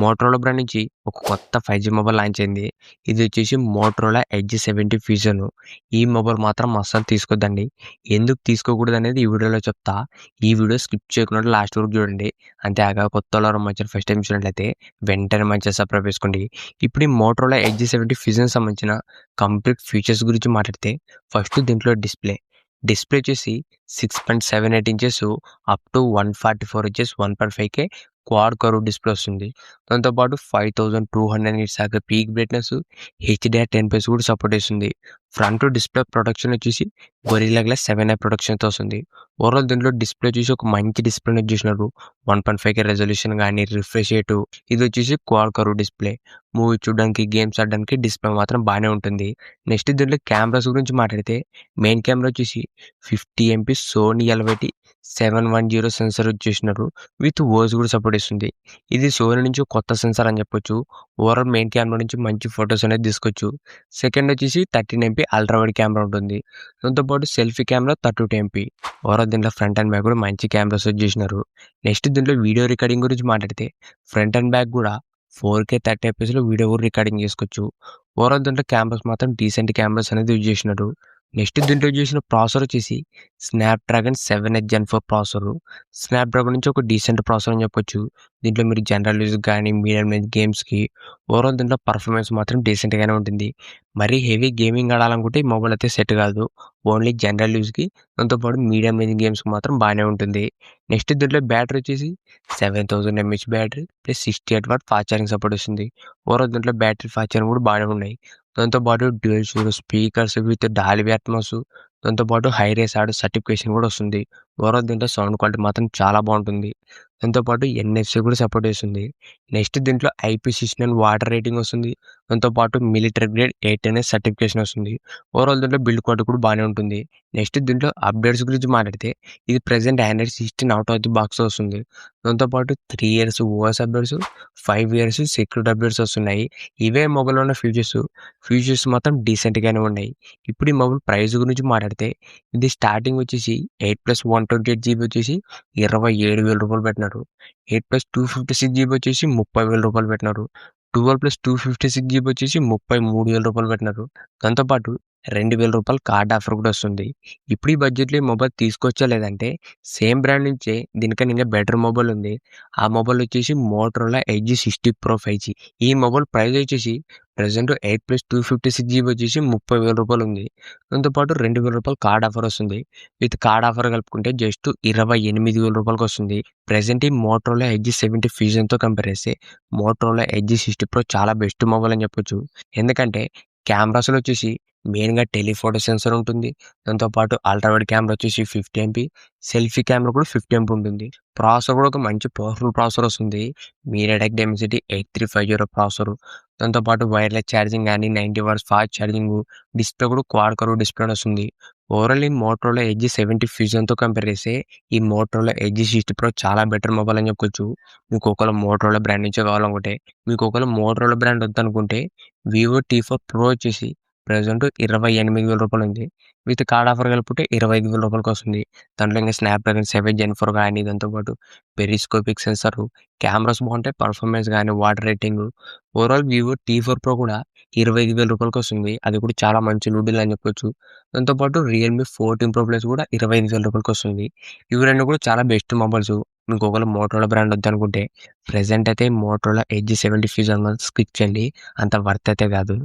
Motorola brand నుంచి ఒక కొత్త 5G మొబైల్ లాంచ్ అయింది. ఇది వచ్చేసి మోటరోలా ఎడ్జ్ 70 ఫ్యూజన్. ఈ మొబైల్ మాత్రం అస్సలు తీసుకోద్దండి. ఎందుకు తీసుకోకూడదనేది ఈ వీడియోలో చెప్తా. ఈ వీడియో స్కిప్ చేయకుండా లాస్ట్ వరకు చూడండి. అంతేకాక కొత్తోళ్ళెవరైనా మన ఛానల్ ఫస్ట్ టైం చూసినట్లయితే వెంటనే మన ఛానల్ సబ్స్క్రైబ్ చేసుకోండి. ఇప్పుడు ఈ మోటరోలా ఎడ్జ్ 70 ఫ్యూజన్ సంబంధించిన కంప్లీట్ ఫీచర్స్ గురించి మాట్లాడితే ఫస్ట్ దీంట్లో డిస్ప్లే వచ్చేసి 6.78 inches up to 144 inches 1.5K quad curve display వస్తుంది. దాంతోపాటు 5200 నిట్స్ దాకా పీక్ బ్రైట్నెస్, HDR 10+ కూడా సపోర్ట్ చేస్తుంది. ఫ్రంట్ డిస్ప్లే ప్రొటెక్షన్ వచ్చేసి గొరిల్లా గ్లాస్ 7i ప్రొటెక్షన్తో వస్తుంది. ఓవరాల్ దీంట్లో డిస్ప్లే వచ్చేసి ఒక మంచి డిస్ప్లే చూసినారు. 1.5K రెజల్యూషన్ కానీ రిఫ్రెష్ రేటు, ఇది వచ్చేసి క్వాడ్ కర్వ్ డిస్ప్లే. మూవీ చూడడానికి గేమ్స్ ఆడడానికి డిస్ప్లే మాత్రం బాగానే ఉంటుంది. నెక్స్ట్ దీంట్లో కెమెరాస్ గురించి మాట్లాడితే మెయిన్ కెమెరా వచ్చేసి 50 MP సోనీ LVT 710 సెన్సర్ వచ్చేసినారు. విత్ ఓఎస్ కూడా సపోర్ట్ ఇస్తుంది. ఇది సోనీ నుంచి కొత్త సెన్సార్ అని చెప్పొచ్చు. ఓవరాల్ మెయిన్ కెమెరా నుంచి మంచి ఫొటోస్ అనేది తీసుకోవచ్చు. సెకండ్ వచ్చేసి 13 MP అల్ట్రా వైడ్ కెమెరా ఉంటుంది. దాంతోపాటు సెల్ఫీ కెమెరా 32 MP. ఓవరాల్ దీంట్లో ఫ్రంట్ అండ్ బ్యాక్ కూడా మంచి కెమెరాస్ వచ్చేసినారు. నెక్స్ట్ దీంట్లో వీడియో రికార్డింగ్ గురించి మాట్లాడితే ఫ్రంట్ అండ్ బ్యాక్ కూడా 4K 30 fps వీడియో కూడా రికార్డింగ్ చేసుకోవచ్చు. ఓవరాల్ దీంట్లో కెమెరాస్ మాత్రం డీసెంట్ కెమెరాస్ అనేది యూజ్ చేసినారు. నెక్స్ట్ దీంట్లో చేసిన ప్రాసెసర్ వచ్చేసి Snapdragon 7H Gen 4 processor. Snapdragon నుంచి ఒక డీసెంట్ ప్రాసెసర్ అని చెప్పొచ్చు. దీంట్లో మీరు జనరల్ యూజ్ కానీ మీడియం రేంజ్ గేమ్స్కి ఓవరాల్ దీంట్లో పర్ఫార్మెన్స్ మాత్రం డీసెంట్గానే ఉంటుంది. మరీ హెవీ గేమింగ్ ఆడాలనుకుంటే ఈ మొబైల్ అయితే సెట్ కాదు. ఓన్లీ జనరల్ యూజ్కి, దాంతోపాటు మీడియం రేంజ్ గేమ్స్కి మాత్రం బాగానే ఉంటుంది. నెక్స్ట్ దీంట్లో బ్యాటరీ వచ్చేసి 7000 mAh battery plus 68 watt fast charging support వస్తుంది. ఓవరాల్ దీంట్లో బ్యాటరీ ఫాస్ట్ ఛార్జింగ్ కూడా బాగానే ఉన్నాయి. దాంతోపాటు dual speakers with Dolby Atmos, దాంతోపాటు హై రేస్ ఆడియో సర్టిఫికేషన్ కూడా వస్తుంది. ఓవరాల్ దీంట్లో సౌండ్ క్వాలిటీ మాత్రం చాలా బాగుంటుంది. దాంతోపాటు NFC కూడా సపోర్ట్ చేస్తుంది. నెక్స్ట్ దీంట్లో IP69 వాటర్ రేటింగ్ వస్తుంది. దాంతోపాటు మిలిటరీ గ్రేడ్ 8NS సర్టిఫికేషన్ వస్తుంది. ఓవరాల్ దీంట్లో బిల్డ్ క్వాలిటీ కూడా బాగానే ఉంటుంది. నెక్స్ట్ దీంట్లో అప్డేట్స్ గురించి మాట్లాడితే ఇది present Android 16 out of the box వస్తుంది. దాంతోపాటు 3 years OS updates, 5 years security updates వస్తున్నాయి. ఇవే మొబైల్లో ఉన్న ఫీచర్స్ మాత్రం డీసెంట్గానే ఉన్నాయి. ఇప్పుడు ఈ మొబైల్ ప్రైస్ గురించి మాట్లాడితే ఇది స్టార్టింగ్ వచ్చేసి 8+128GB వచ్చేసి 27,000 రూపాయలు పెట్టినారు. 8+256GB వచ్చేసి 30,000 రూపాయలు పెట్టినారు. 12+256GB వచ్చేసి 33,000 రూపాయలు పెట్టినారు. దాంతోపాటు 2,000 రూపాయలు కార్డ్ ఆఫర్ కూడా వస్తుంది. ఇప్పుడు ఈ బడ్జెట్లో ఈ మొబైల్ తీసుకోవచ్చా లేదంటే సేమ్ బ్రాండ్ నుంచే దీనికన్నా ఇంకా బెటర్ మొబైల్ ఉంది. ఆ మొబైల్ వచ్చేసి మోటరోలా ఎడ్జ్ 60 Pro 5G. ఈ మొబైల్ ప్రైస్ వచ్చేసి ప్రజెంట్ 8+256GB వచ్చేసి 30,000 రూపాయలు ఉంది. దాంతోపాటు 2,000 రూపాయలు కార్డ్ ఆఫర్ వస్తుంది. విత్ కార్డ్ ఆఫర్ కలుపుకుంటే జస్ట్ 28,000 రూపాయలకి వస్తుంది. ప్రజెంట్ ఈ మోటరోలా ఎడ్జ్ 70 ఫ్యూజన్తో కంపేర్ చేస్తే మోటరోలా ఎడ్జ్ 60 Pro చాలా బెస్ట్ మొబైల్ అని చెప్పొచ్చు. ఎందుకంటే కెమెరాస్లో వచ్చేసి మెయిన్గా టెలిఫోటో సెన్సర్ ఉంటుంది. దాంతోపాటు అల్ట్రా వైడ్ కెమెరా వచ్చేసి 50 MP, సెల్ఫీ కెమెరా కూడా 50 MP ఉంటుంది. ప్రాసెసర్ కూడా ఒక మంచి పవర్ఫుల్ ప్రాసెసర్ వస్తుంది. MediaTek Dimensity 8350 processor. దాంతోపాటు వైర్లెస్ ఛార్జింగ్ కానీ 90 వాట్స్ ఫాస్ట్ ఛార్జింగ్, డిస్ప్లే కూడా క్వాడ్ కర్వ్ డిస్ప్లే వస్తుంది. ఓవరాల్ ఈ మోటరోలా ఎడ్జ్ 70 ఫ్యూజన్తో కంపేర్ చేస్తే ఈ మోటరోలా ఎడ్జ్ 60 Pro చాలా బెటర్ మొబైల్ అని చెప్పుకోవచ్చు. మీకు ఒకవేళ మోటరోలా బ్రాండ్ నుంచే కావాలనుకుంటే, మీకు ఒకవేళ మోటరోలా బ్రాండ్ వద్దనుకుంటే వివో T4 Pro వచ్చేసి ప్రజెంట్ 28,000 రూపాయలు ఉంది. విత్ కార్డ్ ఆఫర్ కలిపితే 25,000 రూపాయలకి వస్తుంది. దాంట్లో ఇంకా స్నాప్డ్రాగన్ 7 Gen 4 కానీ, దాంతోపాటు పెరిస్కోపిక్ సెన్సర్, కెమెరాస్ బాగుంటాయి, పర్ఫార్మెన్స్ కానీ, water rating. Overall Vivo T4 Pro కూడా 25,000 రూపాయలకి వస్తుంది. అది కూడా చాలా మంచి డీల్ అని చెప్పొచ్చు. దాంతోపాటు రియల్మీ 14 Pro Plus కూడా 25,000 రూపాయలకి వస్తుంది. ఇవి రెండు కూడా చాలా బెస్ట్ మొబైల్స్. మీకు ఒకవేళ మోటరోలా బ్రాండ్ వద్దనుకుంటే ప్రెజెంట్ అయితే మోటరోలా ఎడ్జ్ 70 ఫ్యూజన్ స్కిప్ చేయండి. అంత వర్త్ అయితే కాదు.